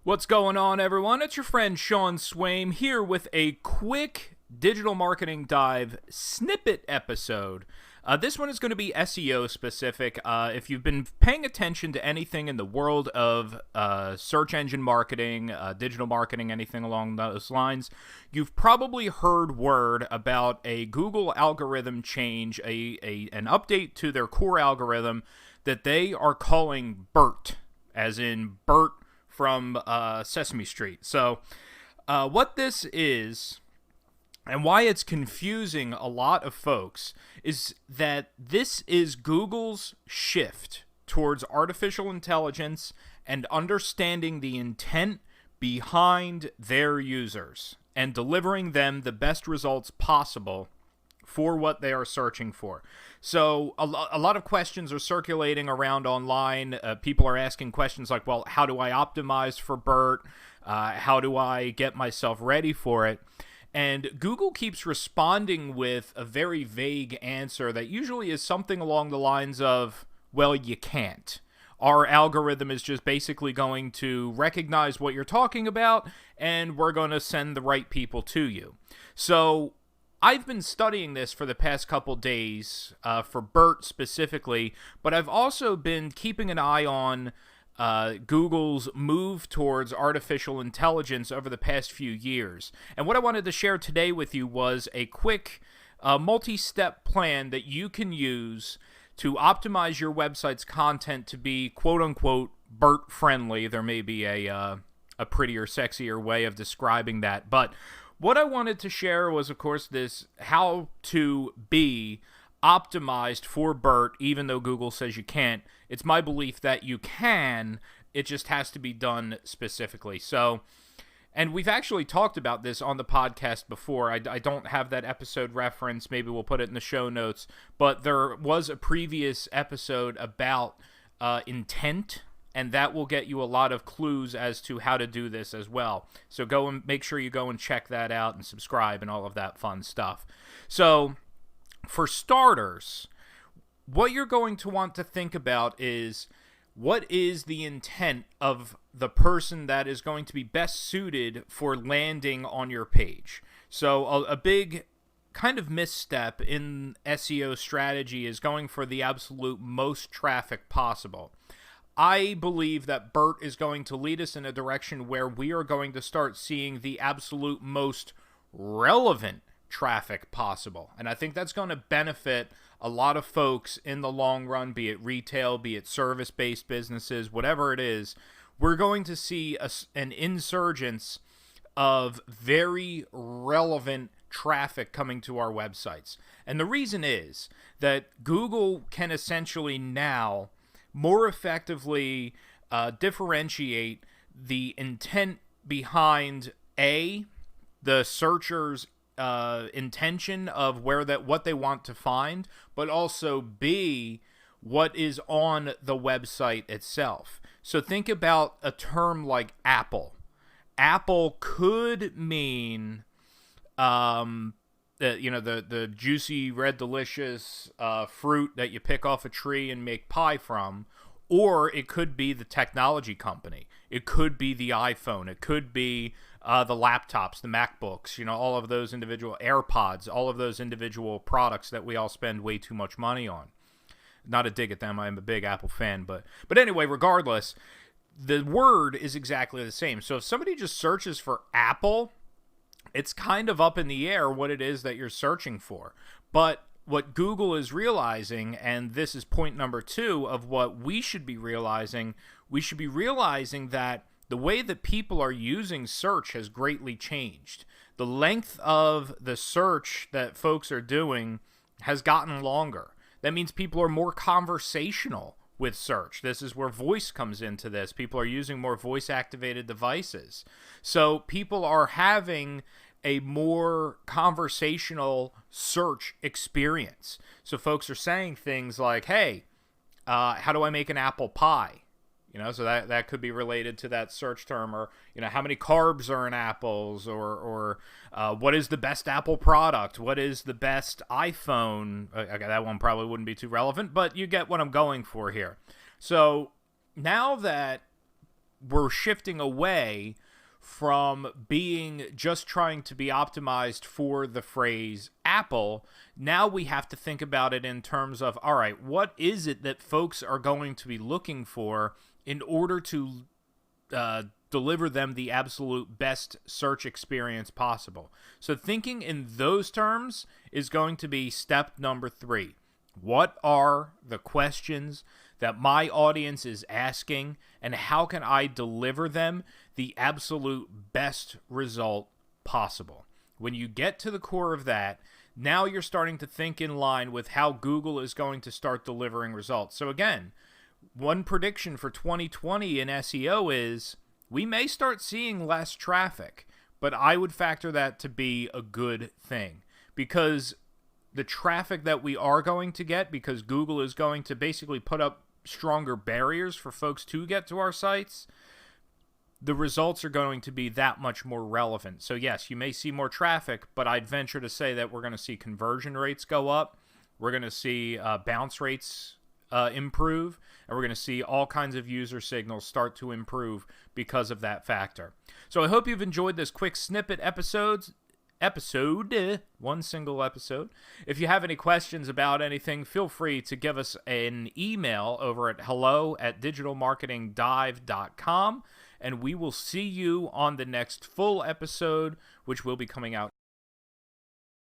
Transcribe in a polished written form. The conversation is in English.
What's going on, everyone? It's your friend Shawn Swaim here with a quick digital marketing dive snippet episode. This one is going to be SEO specific. If you've been paying attention to anything in the world of search engine marketing, digital marketing, anything along those lines, you've probably heard word about a Google algorithm change, an update to their core algorithm that they are calling BERT, as in Bert from Sesame Street. So what this is and why it's confusing a lot of folks is that this is Google's shift towards artificial intelligence and understanding the intent behind their users and delivering them the best results possible for what they are searching for. So a lot of questions are circulating around online. People are asking questions like, well, how do I optimize for BERT? How do I get myself ready for it? And Google keeps responding with a very vague answer that usually is something along the lines of, well, you can't. Our algorithm is just basically going to recognize what you're talking about, and we're going to send the right people to you. So I've been studying this for the past couple days for BERT specifically, but I've also been keeping an eye on Google's move towards artificial intelligence over the past few years. And what I wanted to share today with you was a quick multi-step plan that you can use to optimize your website's content to be quote-unquote BERT friendly. There may be a prettier, sexier way of describing that, but what I wanted to share was, of course, this how to be optimized for BERT, even though Google says you can't. It's my belief that you can. It just has to be done specifically. So, and we've actually talked about this on the podcast before. I don't have that episode reference. Maybe we'll put it in the show notes. But there was a previous episode about intent, and that will get you a lot of clues as to how to do this as well. So go and make sure you go and check that out and subscribe and all of that fun stuff. So for starters, what you're going to want to think about is, what is the intent of the person that is going to be best suited for landing on your page? So a big kind of misstep in SEO strategy is going for the absolute most traffic possible. I believe that BERT is going to lead us in a direction where we are going to start seeing the absolute most relevant traffic possible. And I think that's going to benefit a lot of folks in the long run, be it retail, be it service-based businesses, whatever it is. We're going to see an insurgence of very relevant traffic coming to our websites. And the reason is that Google can essentially now more effectively differentiate the intent behind A, the searcher's intention of what they want to find, but also B, what is on the website itself. So think about a term like Apple. Apple could mean the juicy, red, delicious fruit that you pick off a tree and make pie from, or it could be the technology company. It could be the iPhone. It could be the laptops, the MacBooks, all of those individual AirPods, all of those individual products that we all spend way too much money on. Not a dig at them. I'm a big Apple fan, but anyway, regardless, the word is exactly the same. So if somebody just searches for Apple, it's kind of up in the air what it is that you're searching for. But what Google is realizing, and this is point number 2 of what we should be realizing that the way that people are using search has greatly changed. The length of the search that folks are doing has gotten longer. That means people are more conversational with search. This is where voice comes into this. People are using more voice-activated devices. So people are having a more conversational search experience. So folks are saying things like, hey, how do I make an apple pie? So that could be related to that search term, or how many carbs are in apples, or what is the best Apple product? What is the best iPhone? Okay, that one probably wouldn't be too relevant, but you get what I'm going for here. So now that we're shifting away from being just trying to be optimized for the phrase Apple. Now we have to think about it in terms of, all right, what is it that folks are going to be looking for in order to deliver them the absolute best search experience possible? So thinking in those terms is going to be step number 3. What are the questions that my audience is asking, and how can I deliver them the absolute best result possible? When you get to the core of that, now you're starting to think in line with how Google is going to start delivering results. So again, one prediction for 2020 in SEO is we may start seeing less traffic, but I would factor that to be a good thing, because the traffic that we are going to get, because Google is going to basically put up stronger barriers for folks to get to our sites, the results are going to be that much more relevant. So yes, you may see more traffic, but I'd venture to say that we're going to see conversion rates go up, we're going to see bounce rates improve, and we're going to see all kinds of user signals start to improve because of that factor. So I hope you've enjoyed this quick snippet episode, one single episode. If you have any questions about anything, feel free to give us an email over at hello@digitalmarketingdive.com, and we will see you on the next full episode, which will be coming out